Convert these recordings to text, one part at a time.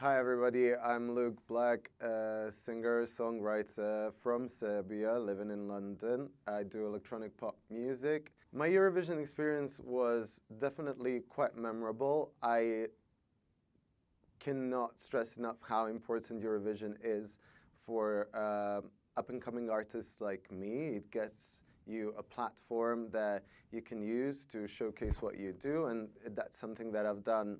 Hi everybody, I'm Luke Black, a singer, songwriter from Serbia, living in London. I do electronic pop music. My Eurovision experience was definitely quite memorable. I cannot stress enough how important Eurovision is for up-and-coming artists like me. It gets you a platform that you can use to showcase what you do, and that's something that I've done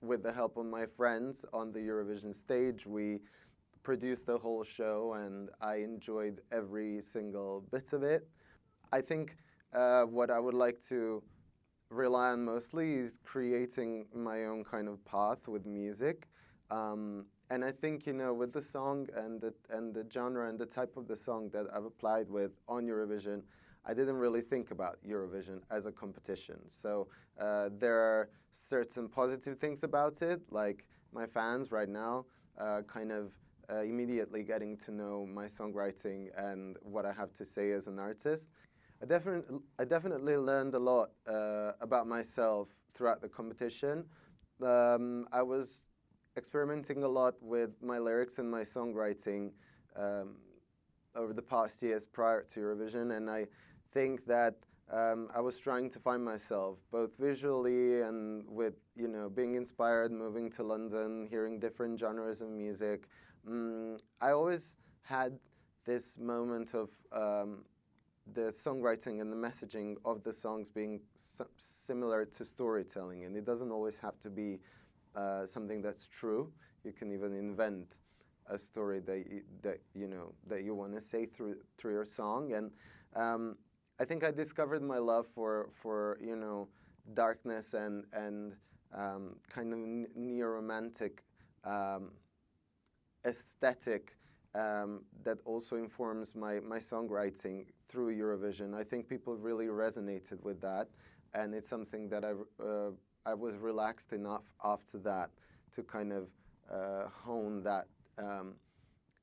with the help of my friends on the Eurovision stage. We produced the whole show and I enjoyed every single bit of it. I think what I would like to rely on mostly is creating my own kind of path with music. And I think, you know, with the song and the genre and the type of the song that I've applied with on Eurovision, I didn't really think about Eurovision as a competition. So there are certain positive things about it, like my fans right now kind of immediately getting to know my songwriting and what I have to say as an artist. I definitely learned a lot about myself throughout the competition. I was experimenting a lot with my lyrics and my songwriting over the past years prior to Eurovision, and I think that I was trying to find myself both visually and with, you know, being inspired, moving to London, hearing different genres of music. I always had this moment of the songwriting and the messaging of the songs being similar to storytelling, and it doesn't always have to be something that's true. You can even invent a story that you want to say through your song. And I think I discovered my love for you know, darkness and kind of neo-romantic aesthetic that also informs my songwriting through Eurovision. I think people really resonated with that, and it's something that I was relaxed enough after that to kind of hone that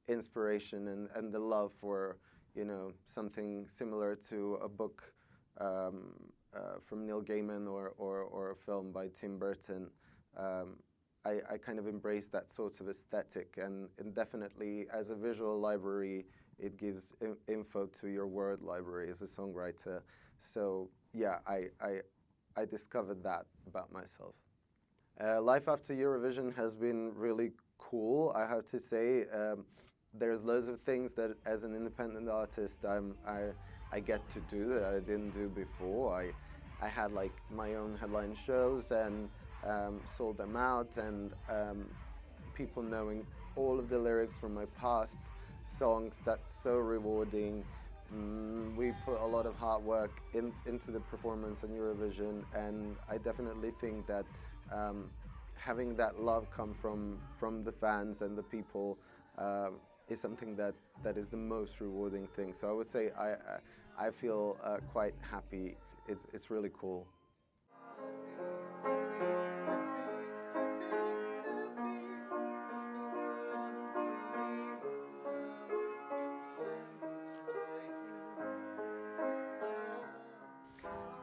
inspiration and the love for, you know, something similar to a book from Neil Gaiman or a film by Tim Burton. I kind of embrace that sort of aesthetic, and definitely as a visual library, it gives info to your word library as a songwriter. So yeah, I discovered that about myself. Life after Eurovision has been really cool, I have to say. There's loads of things that as an independent artist I get to do that I didn't do before. I had like my own headline shows and sold them out, and people knowing all of the lyrics from my past songs, that's so rewarding. We put a lot of hard work into the performance on Eurovision, and I definitely think that having that love come from the fans and the people is something that is the most rewarding thing. So I would say I feel quite happy. It's really cool.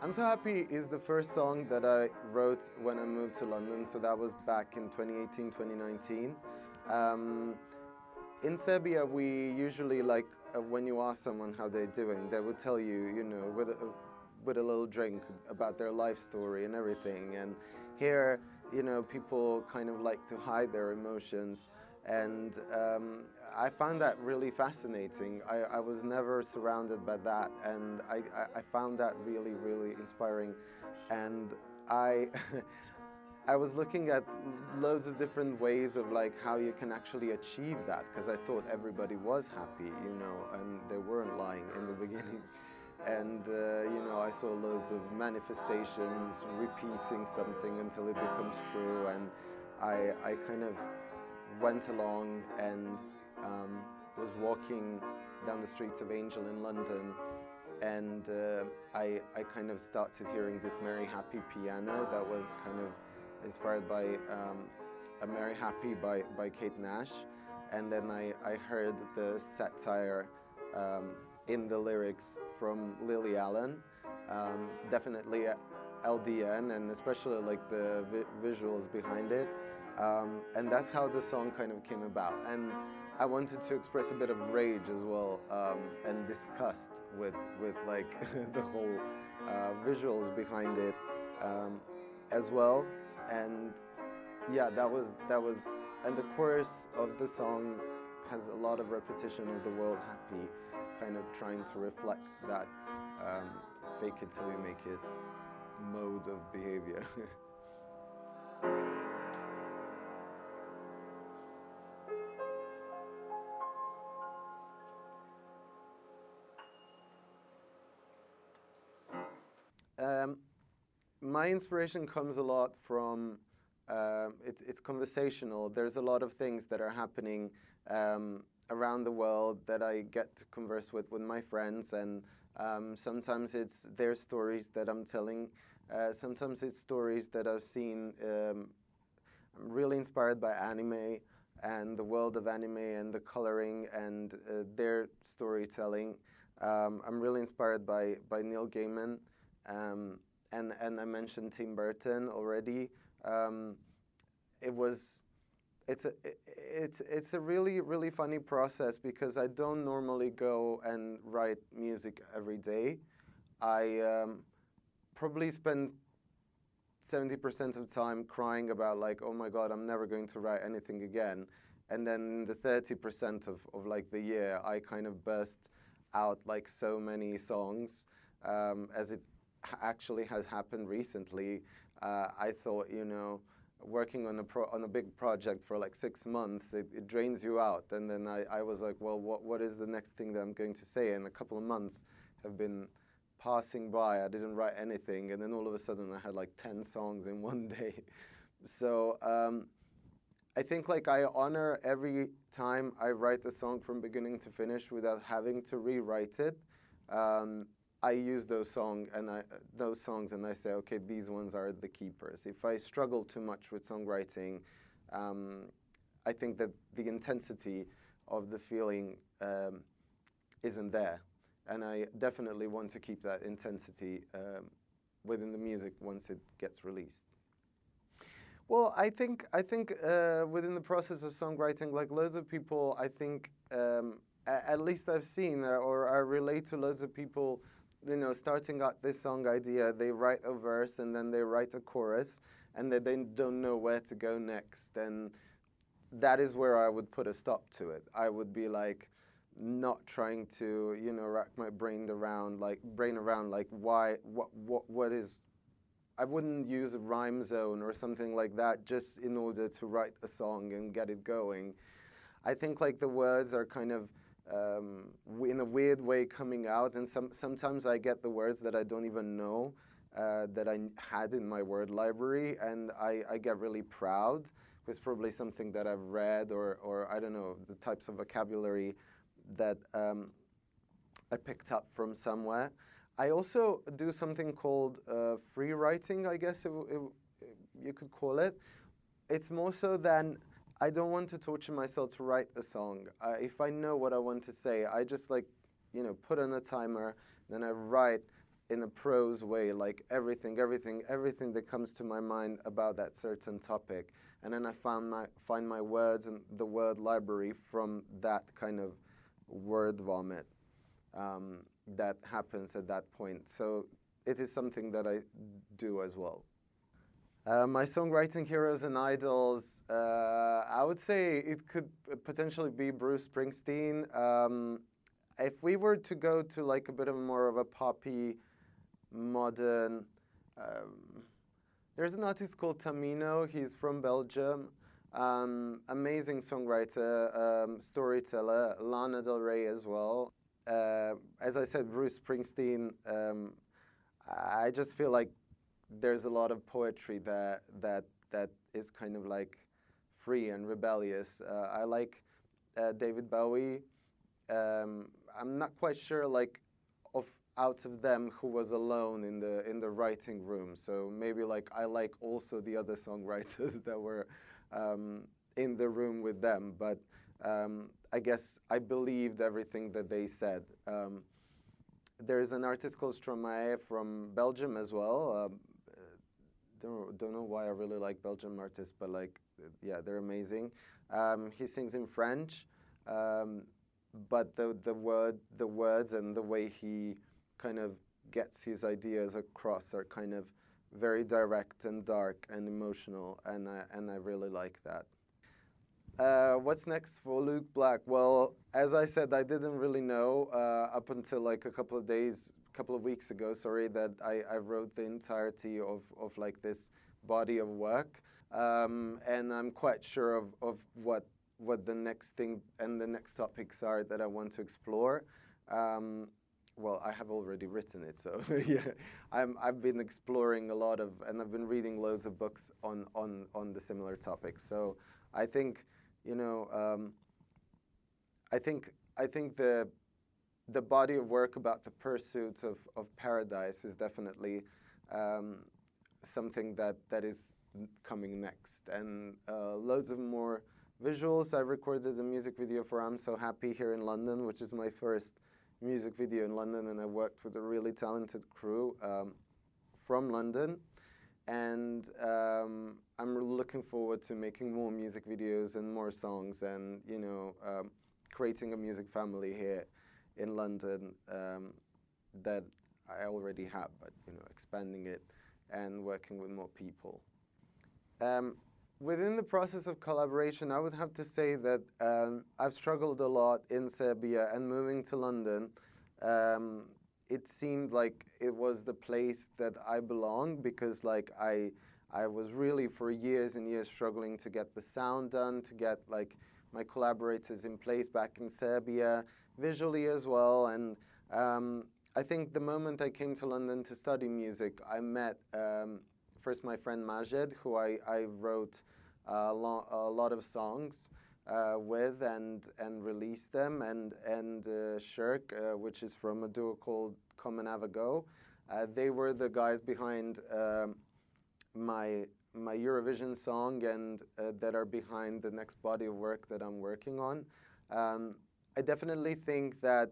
I'm So Happy is the first song that I wrote when I moved to London, so that was back in 2018, 2019. In Serbia, we usually, like, when you ask someone how they're doing, they would tell you, you know, with a little drink about their life story and everything. And here, you know, people kind of like to hide their emotions. And I found that really fascinating. I was never surrounded by that, and I found that really, really inspiring. And I was looking at loads of different ways of like how you can actually achieve that, because I thought everybody was happy, you know, and they weren't lying in the beginning. And you know, I saw loads of manifestations, repeating something until it becomes true, and I kind of went along and was walking down the streets of Angel in London, and I kind of started hearing this Mary Happy piano that was kind of inspired by A Mary Happy by Kate Nash. And then I heard the satire in the lyrics from Lily Allen, definitely LDN, and especially like the visuals behind it. And that's how the song kind of came about. And I wanted to express a bit of rage as well, and disgust with like the whole visuals behind it as well. And yeah, that was, and the chorus of the song has a lot of repetition of the world happy, kind of trying to reflect that fake it till you make it mode of behavior. My inspiration comes a lot from, it's conversational. There's a lot of things that are happening around the world that I get to converse with my friends, and sometimes it's their stories that I'm telling. Sometimes it's stories that I've seen. I'm really inspired by anime and the world of anime and the coloring and their storytelling. I'm really inspired by Neil Gaiman. And I mentioned Tim Burton already. It's a really funny process because I don't normally go and write music every day. I probably spend 70% of time crying about like, oh my God, I'm never going to write anything again. And then the 30% of like the year, I kind of burst out like so many songs, as it actually has happened recently. I thought, you know, working on a big project for like 6 months, it drains you out. And then I was like, well, what is the next thing that I'm going to say? And a couple of months have been passing by. I didn't write anything. And then all of a sudden I had like 10 songs in one day. So I think like I honor every time I write a song from beginning to finish without having to rewrite it. I use those songs and I say, okay, these ones are the keepers. If I struggle too much with songwriting, I think that the intensity of the feeling isn't there, and I definitely want to keep that intensity within the music once it gets released. Well, I think within the process of songwriting, like loads of people, I think at least I've seen or I relate to loads of people. You know, starting out this song idea, they write a verse and then they write a chorus, and they don't know where to go next. And that is where I would put a stop to it. I would be like, not trying to, you know, rack my brain around like why, what is. I wouldn't use a rhyme zone or something like that just in order to write a song and get it going. I think like the words are kind of in a weird way coming out, and sometimes I get the words that I don't even know that I had in my word library, and I get really proud. It's probably something that I've read or I don't know, the types of vocabulary that I picked up from somewhere. I also do something called free writing, I guess you could call it. It's more so than I don't want to torture myself to write a song. If I know what I want to say, I just like, you know, put on a timer, then I write in a prose way, like everything that comes to my mind about that certain topic. And then I find my words and the word library from that kind of word vomit that happens at that point. So it is something that I do as well. My songwriting heroes and idols, I would say it could potentially be Bruce Springsteen. If we were to go to like a bit of more of a poppy, modern, there's an artist called Tamino. He's from Belgium. Amazing songwriter, storyteller. Lana Del Rey as well. As I said, Bruce Springsteen. I just feel like there's a lot of poetry that is kind of like free and rebellious. I like David Bowie. I'm not quite sure like out of them who was alone in the writing room. So maybe like I like also the other songwriters that were in the room with them. But I guess I believed everything that they said. There's an artist called Stromae from Belgium as well. Don't know why I really like Belgian artists, but like yeah, they're amazing. He sings in French, but the words and the way he kind of gets his ideas across are kind of very direct and dark and emotional, and I really like that. What's next for Luke Black? Well, as I said, I didn't really know up until like a couple of weeks ago, sorry, that I wrote the entirety of like this body of work, and I'm quite sure of what the next thing and the next topics are that I want to explore. Well, I have already written it, so yeah, I've been exploring a lot of, and I've been reading loads of books on the similar topics. So I think, you know, I think the body of work about the pursuit of paradise is definitely something that is coming next, and loads of more visuals. I recorded a music video for I'm So Happy here in London, which is my first music video in London, and I worked with a really talented crew from London, and I'm looking forward to making more music videos and more songs, and you know, creating a music family here in London that I already have, but you know, expanding it and working with more people. Within the process of collaboration, I would have to say that I've struggled a lot in Serbia, and moving to London, it seemed like it was the place that I belonged, because like I was really for years and years struggling to get the sound done, to get like my collaborators in place back in Serbia, visually as well. And I think the moment I came to London to study music, I met first my friend Majed, who I wrote a lot of songs with and released them, and Shirk, which is from a duo called Come and Have a Go. They were the guys behind my Eurovision song, and that are behind the next body of work that I'm working on. I definitely think that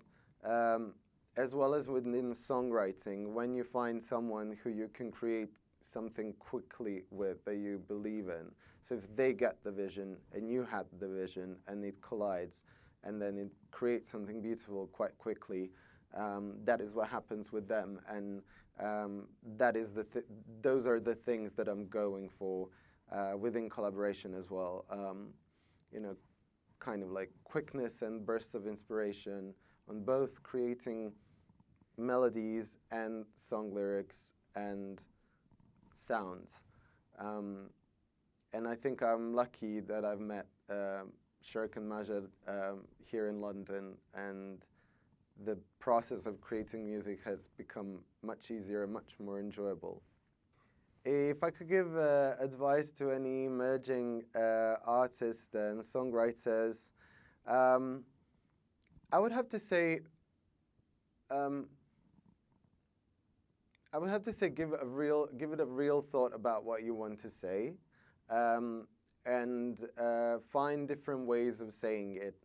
as well as within songwriting, when you find someone who you can create something quickly with that you believe in, so if they get the vision and you had the vision and it collides and then it creates something beautiful quite quickly, that is what happens with them, and that is those are the things that I'm going for within collaboration as well. You know, kind of like quickness and bursts of inspiration on both creating melodies and song lyrics and sounds. And I think I'm lucky that I've met Shirk and Majed here in London, and the process of creating music has become much easier and much more enjoyable. If I could give advice to any emerging artists and songwriters, I would have to say, give it a real thought about what you want to say, and find different ways of saying it.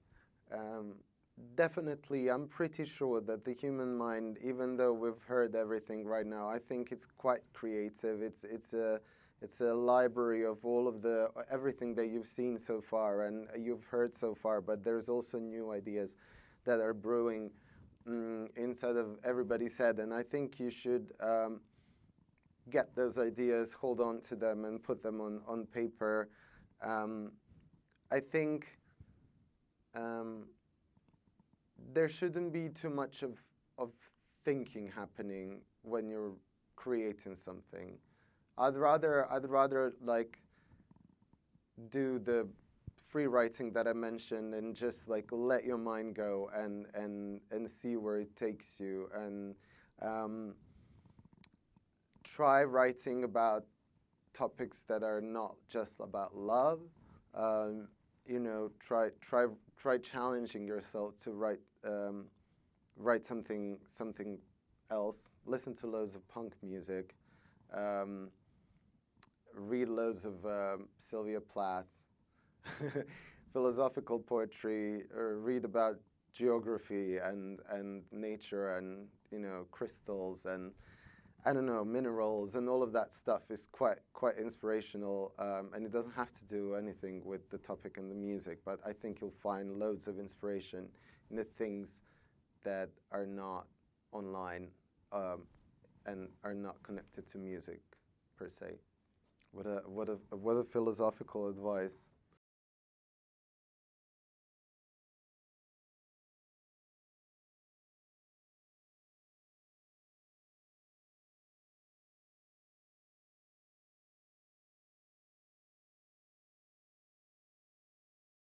Definitely, I'm pretty sure that the human mind, even though we've heard everything right now, I think it's quite creative. It's a library of all of everything that you've seen so far and you've heard so far. But there's also new ideas that are brewing inside of everybody's head, and I think you should get those ideas, hold on to them, and put them on paper. I think there shouldn't be too much of thinking happening when you're creating something. I'd rather like do the free writing that I mentioned and just like let your mind go and see where it takes you, and try writing about topics that are not just about love. You know, try challenging yourself to write something else. Listen to loads of punk music. Read loads of Sylvia Plath, philosophical poetry, or read about geography and nature and, you know, crystals, and I don't know, minerals and all of that stuff is quite inspirational, and it doesn't have to do anything with the topic and the music, but I think you'll find loads of inspiration in the things that are not online and are not connected to music per se. What a philosophical advice.